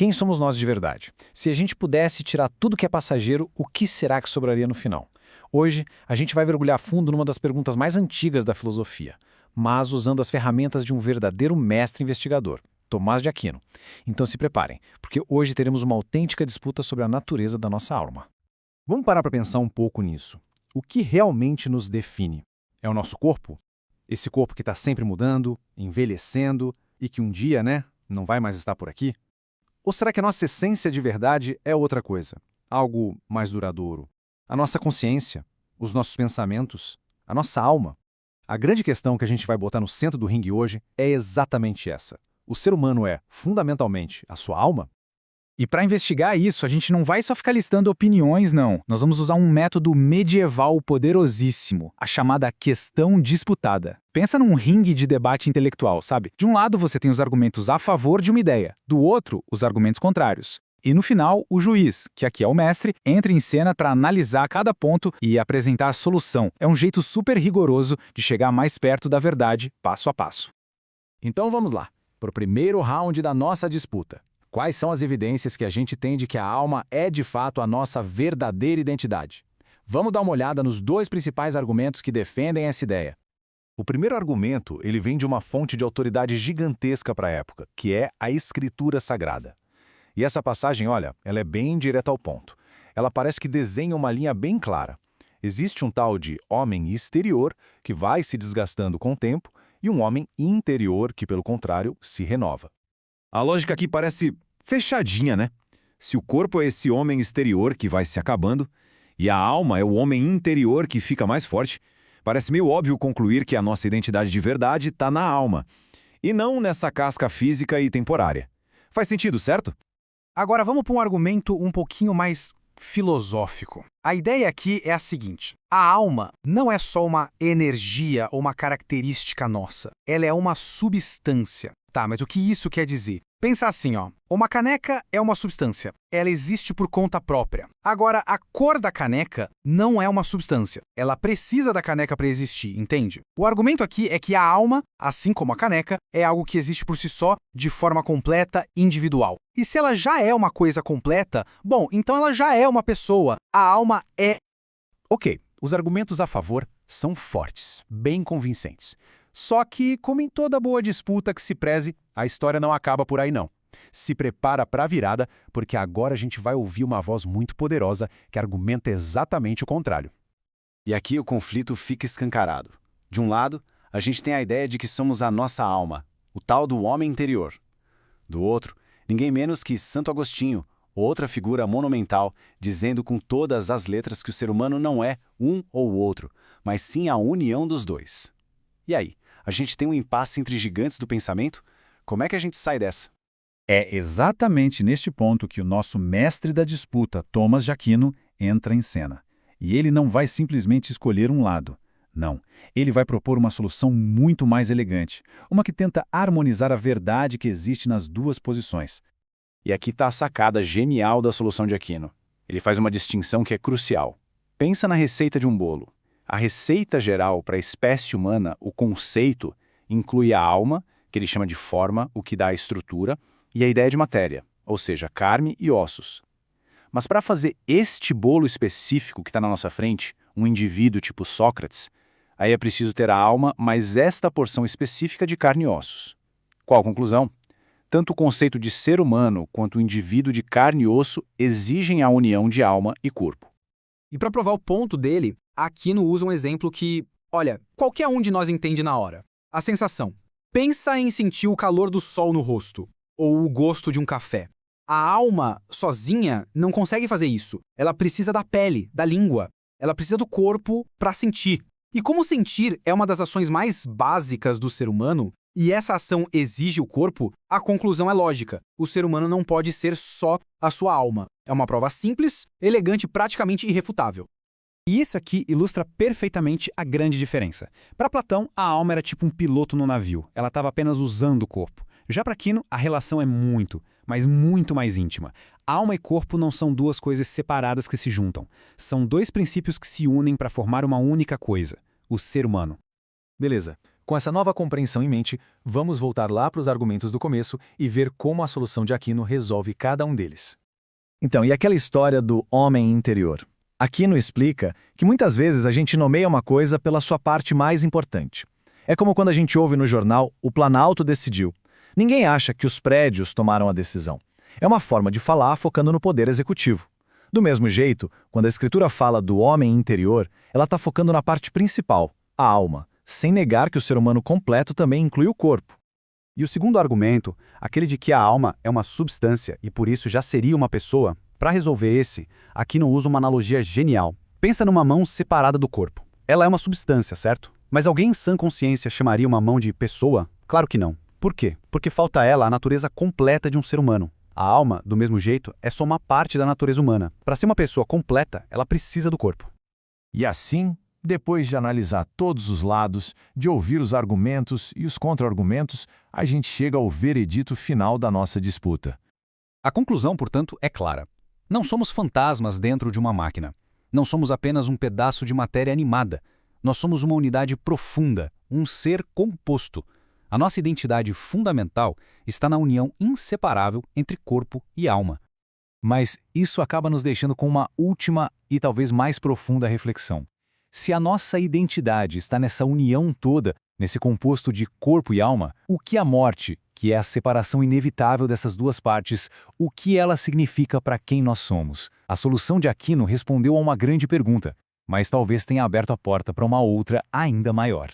Quem somos nós de verdade? Se a gente pudesse tirar tudo que é passageiro, o que será que sobraria no final? Hoje, a gente vai mergulhar fundo numa das perguntas mais antigas da filosofia, mas usando as ferramentas de um verdadeiro mestre investigador, Tomás de Aquino. Então se preparem, porque hoje teremos uma autêntica disputa sobre a natureza da nossa alma. Vamos parar para pensar um pouco nisso. O que realmente nos define? É o nosso corpo? Esse corpo que está sempre mudando, envelhecendo e que um dia, não vai mais estar por aqui? Ou será que a nossa essência de verdade é outra coisa? Algo mais duradouro? A nossa consciência? Os nossos pensamentos? A nossa alma? A grande questão que a gente vai botar no centro do ringue hoje é exatamente essa. O ser humano é, fundamentalmente, a sua alma? E para investigar isso, a gente não vai só ficar listando opiniões, não. Nós vamos usar um método medieval poderosíssimo, a chamada questão disputada. Pensa num ringue de debate intelectual, sabe? De um lado você tem os argumentos a favor de uma ideia, do outro, os argumentos contrários. E no final, o juiz, que aqui é o mestre, entra em cena para analisar cada ponto e apresentar a solução. É um jeito super rigoroso de chegar mais perto da verdade, passo a passo. Então vamos lá, para o primeiro round da nossa disputa. Quais são as evidências que a gente tem de que a alma é de fato a nossa verdadeira identidade? Vamos dar uma olhada nos dois principais argumentos que defendem essa ideia. O primeiro argumento ele vem de uma fonte de autoridade gigantesca para a época, que é a Escritura Sagrada. E essa passagem, olha, ela é bem direta ao ponto. Ela parece que desenha uma linha bem clara. Existe um tal de homem exterior que vai se desgastando com o tempo e um homem interior que, pelo contrário, se renova. A lógica aqui parece fechadinha, né? Se o corpo é esse homem exterior que vai se acabando e a alma é o homem interior que fica mais forte, parece meio óbvio concluir que a nossa identidade de verdade está na alma e não nessa casca física e temporária. Faz sentido, certo? Agora vamos para um argumento um pouquinho mais filosófico. A ideia aqui é a seguinte: a alma não é só uma energia ou uma característica nossa, ela é uma substância. Tá, mas o que isso quer dizer? Pensa assim, uma caneca é uma substância, ela existe por conta própria. Agora, a cor da caneca não é uma substância, ela precisa da caneca para existir, entende? O argumento aqui é que a alma, assim como a caneca, é algo que existe por si só, de forma completa, individual. E se ela já é uma coisa completa, bom, então ela já é uma pessoa. A alma é... Ok, os argumentos a favor são fortes, bem convincentes. Só que, como em toda boa disputa que se preze, a história não acaba por aí não. Se prepara para a virada, porque agora a gente vai ouvir uma voz muito poderosa que argumenta exatamente o contrário. E aqui o conflito fica escancarado. De um lado, a gente tem a ideia de que somos a nossa alma, o tal do homem interior. Do outro, ninguém menos que Santo Agostinho, outra figura monumental, dizendo com todas as letras que o ser humano não é um ou outro, mas sim a união dos dois. E aí? A gente tem um impasse entre gigantes do pensamento? Como é que a gente sai dessa? É exatamente neste ponto que o nosso mestre da disputa, Tomás de Aquino, entra em cena. E ele não vai simplesmente escolher um lado. Não, ele vai propor uma solução muito mais elegante, uma que tenta harmonizar a verdade que existe nas duas posições. E aqui está a sacada genial da solução de Aquino. Ele faz uma distinção que é crucial. Pensa na receita de um bolo. A receita geral para a espécie humana, o conceito, inclui a alma, que ele chama de forma, o que dá a estrutura, e a ideia de matéria, ou seja, carne e ossos. Mas para fazer este bolo específico que está na nossa frente, um indivíduo tipo Sócrates, aí é preciso ter a alma mais esta porção específica de carne e ossos. Qual a conclusão? Tanto o conceito de ser humano quanto o indivíduo de carne e osso exigem a união de alma e corpo. E para provar o ponto dele, Aquino usa um exemplo que, olha, qualquer um de nós entende na hora. A sensação. Pensa em sentir o calor do sol no rosto, ou o gosto de um café. A alma, sozinha, não consegue fazer isso. Ela precisa da pele, da língua. Ela precisa do corpo para sentir. E como sentir é uma das ações mais básicas do ser humano, e essa ação exige o corpo, a conclusão é lógica. O ser humano não pode ser só a sua alma. É uma prova simples, elegante e praticamente irrefutável. E isso aqui ilustra perfeitamente a grande diferença. Para Platão, a alma era tipo um piloto no navio. Ela estava apenas usando o corpo. Já para Aquino, a relação é muito, mas muito mais íntima. Alma e corpo não são duas coisas separadas que se juntam. São dois princípios que se unem para formar uma única coisa, o ser humano. Beleza, Com essa nova compreensão em mente, vamos voltar lá para os argumentos do começo e ver como a solução de Aquino resolve cada um deles. Então, e aquela história do homem interior? Aquino explica que muitas vezes a gente nomeia uma coisa pela sua parte mais importante. É como quando a gente ouve no jornal, o Planalto decidiu. Ninguém acha que os prédios tomaram a decisão. É uma forma de falar focando no poder executivo. Do mesmo jeito, quando a escritura fala do homem interior, ela está focando na parte principal, a alma, sem negar que o ser humano completo também inclui o corpo. E o segundo argumento, aquele de que a alma é uma substância e por isso já seria uma pessoa, para resolver esse, Aquino usa uma analogia genial. Pensa numa mão separada do corpo. Ela é uma substância, certo? Mas alguém em sã consciência chamaria uma mão de pessoa? Claro que não. Por quê? Porque falta a ela a natureza completa de um ser humano. A alma, do mesmo jeito, é só uma parte da natureza humana. Para ser uma pessoa completa, ela precisa do corpo. E assim, depois de analisar todos os lados, de ouvir os argumentos e os contra-argumentos, a gente chega ao veredito final da nossa disputa. A conclusão, portanto, é clara. Não somos fantasmas dentro de uma máquina. Não somos apenas um pedaço de matéria animada. Nós somos uma unidade profunda, um ser composto. A nossa identidade fundamental está na união inseparável entre corpo e alma. Mas isso acaba nos deixando com uma última e talvez mais profunda reflexão. Se a nossa identidade está nessa união toda, nesse composto de corpo e alma, o que a morte, que é a separação inevitável dessas duas partes, o que ela significa para quem nós somos? A solução de Aquino respondeu a uma grande pergunta, mas talvez tenha aberto a porta para uma outra ainda maior.